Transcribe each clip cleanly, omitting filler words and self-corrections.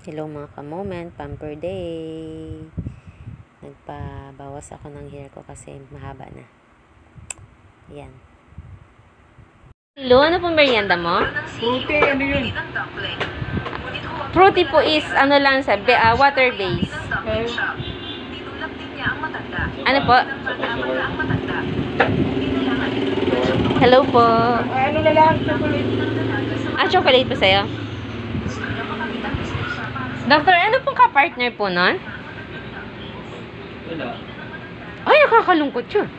Hello mga ka-moment, pamper day. Nagpabawas ako ng hair ko kasi mahaba na. Yan. Hello, ano pong merienda mo? Fruity, ano yun? Fruity po is, ano lang sa, water base. Ano po? Hello po. Ano na lang, chocolate. Chocolate po sa'yo? Doctor, ano pong ka-partner po nun? Wala. Ay, nakakalungkot yun.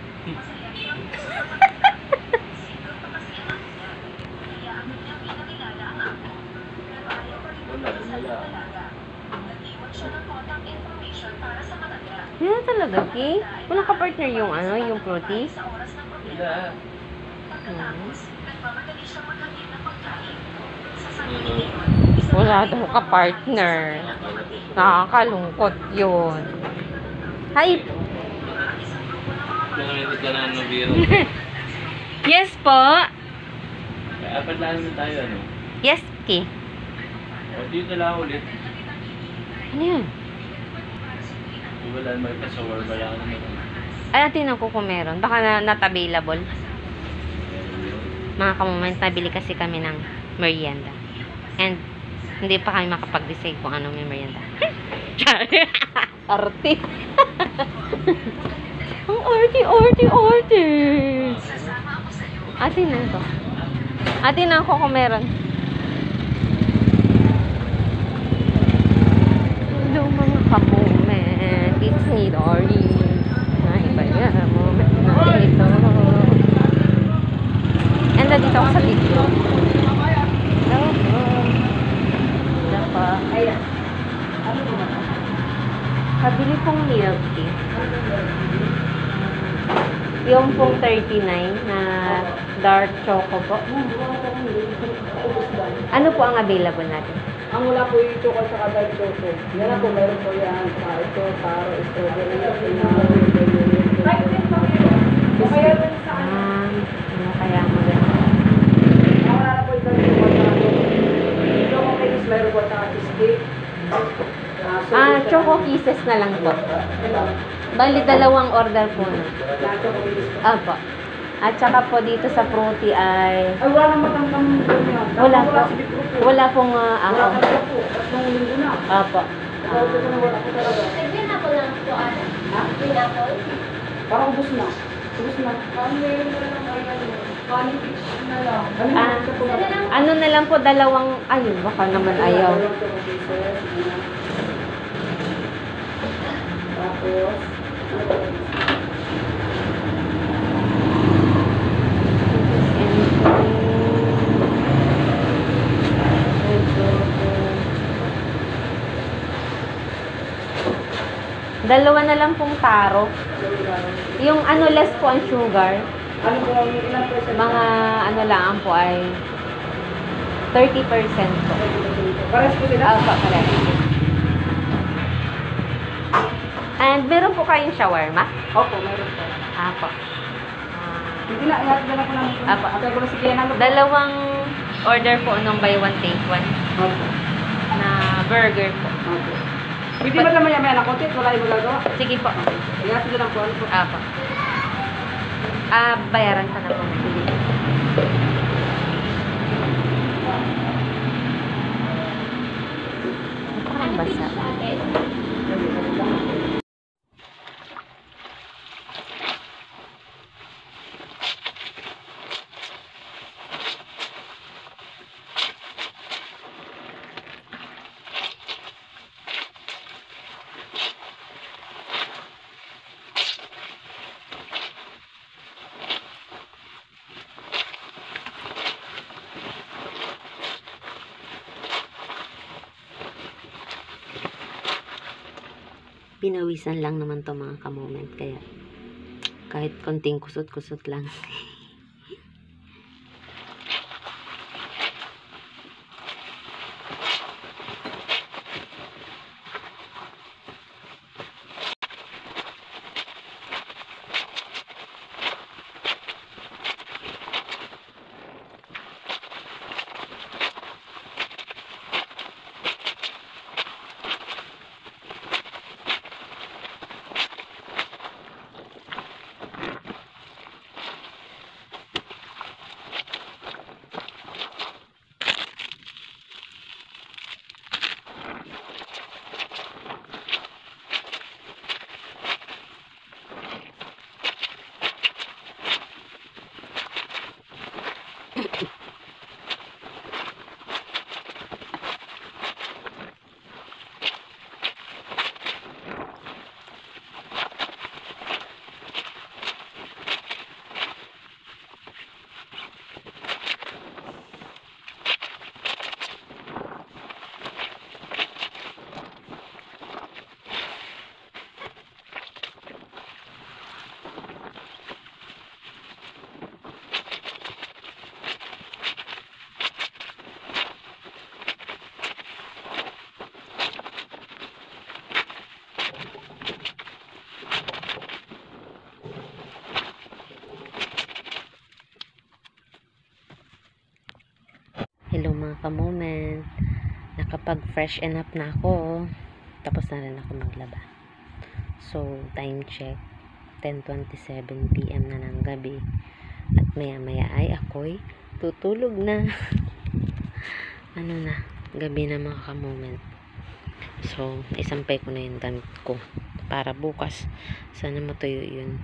Hindi talaga, okay? Walang ka-partner yung yung fruity? Wala. Wala daw ka-partner. Nakakalungkot yun. Hi! Nanganitig ka na ng biro. Yes po! Apat lang na tayo, ano? Yes, Ki. O, dito lang ulit. Ano yun? Wala may pasawar, wala ka naman. Ay, tingnan ko kung meron. Baka not available. Mga ka-moment, nabili kasi kami ng merienda. And, hindi pa kami makapag-decide kung anong may merienda. Arte. Ang arte. Atin na ito. Atin na ako kung meron. Hello mga ka-moment. It's me, Dory. Iba yan. Moment na ito. And dito ako sa video. Hello po. Ayan. Kabili pong milk tea. Yung pong 39 na dark choco po. Ano po ang available natin? Ang wala po yung choco at dark choco. Yan na po, meron po yan. Ito, taro, strawberry, kaya rin sa ano kaya mo yan? wala na po ito yung choco cakes, meron po sa cheesecake. Choco kisses na lang po. Bali, dalawang order po na. Apo. At saka po dito sa fruity ay... Ay, wala nang matangkang yan. Wala po. Wala pong Wala ako. ka na po. At nung linggo na. Apo. Wala po talaga. Pineapple lang po, ano? Ha? Pineapple? Parang ubus na. Ubus na. Ano na lang po, dalawang... Ayun, baka naman ayaw. Tapos, Dalawa na lang pong taro. Yung less po ang sugar. ano po ang ilan percent? Mga lang po ay 30% po. Pares po sila? Correct. And meron po kayong shawarma? Opo, meron po. Apo. Hindi na, ihatid na lang po namin. Apo. Atay ko na si Kiana. Dalawang order po nung buy one take one Opo. na burger po. Opo. Pwede ba naman yan, nakotit? Wala yung magagawa. Sige po. Ihatid na lang po. Ano po? Apo. Bayaran ka na po. Sige. Parang basa. Pinawisan lang naman to mga ka-moment, kaya kahit konting kusot-kusot lang. mga ka-moment, nakapag-freshen up na ako. Tapos na rin ako maglaba. So, time check. 10:27 PM na ng gabi. At maya-maya ay ako'y tutulog na. Ano na, gabi na mga ka-moment. So, isampay ko na yung damit ko. Para bukas, sana matuyo yun.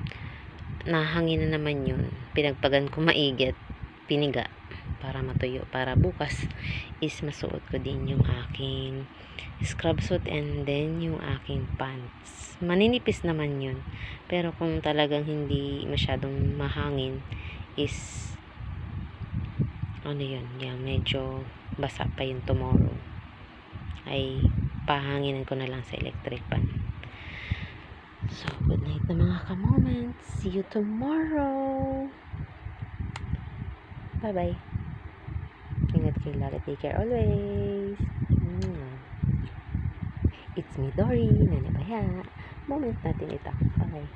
Nahangin na naman yun. Pinagpagan ko maigit, piniga para matuyo. Para bukas is masuot ko din yung aking scrub suit and then yung aking pants. Maninipis naman yun. Pero kung talagang hindi masyadong mahangin is ano yun, yung medyo basa pa yun tomorrow. Ay pahanginan ko na lang sa electric fan. So, good night na mga ka-moments. See you tomorrow. Bye-bye. Ingat kayo lagi. Take care always. It's me, Dory. Nanabaya. Moment natin ito. Bye.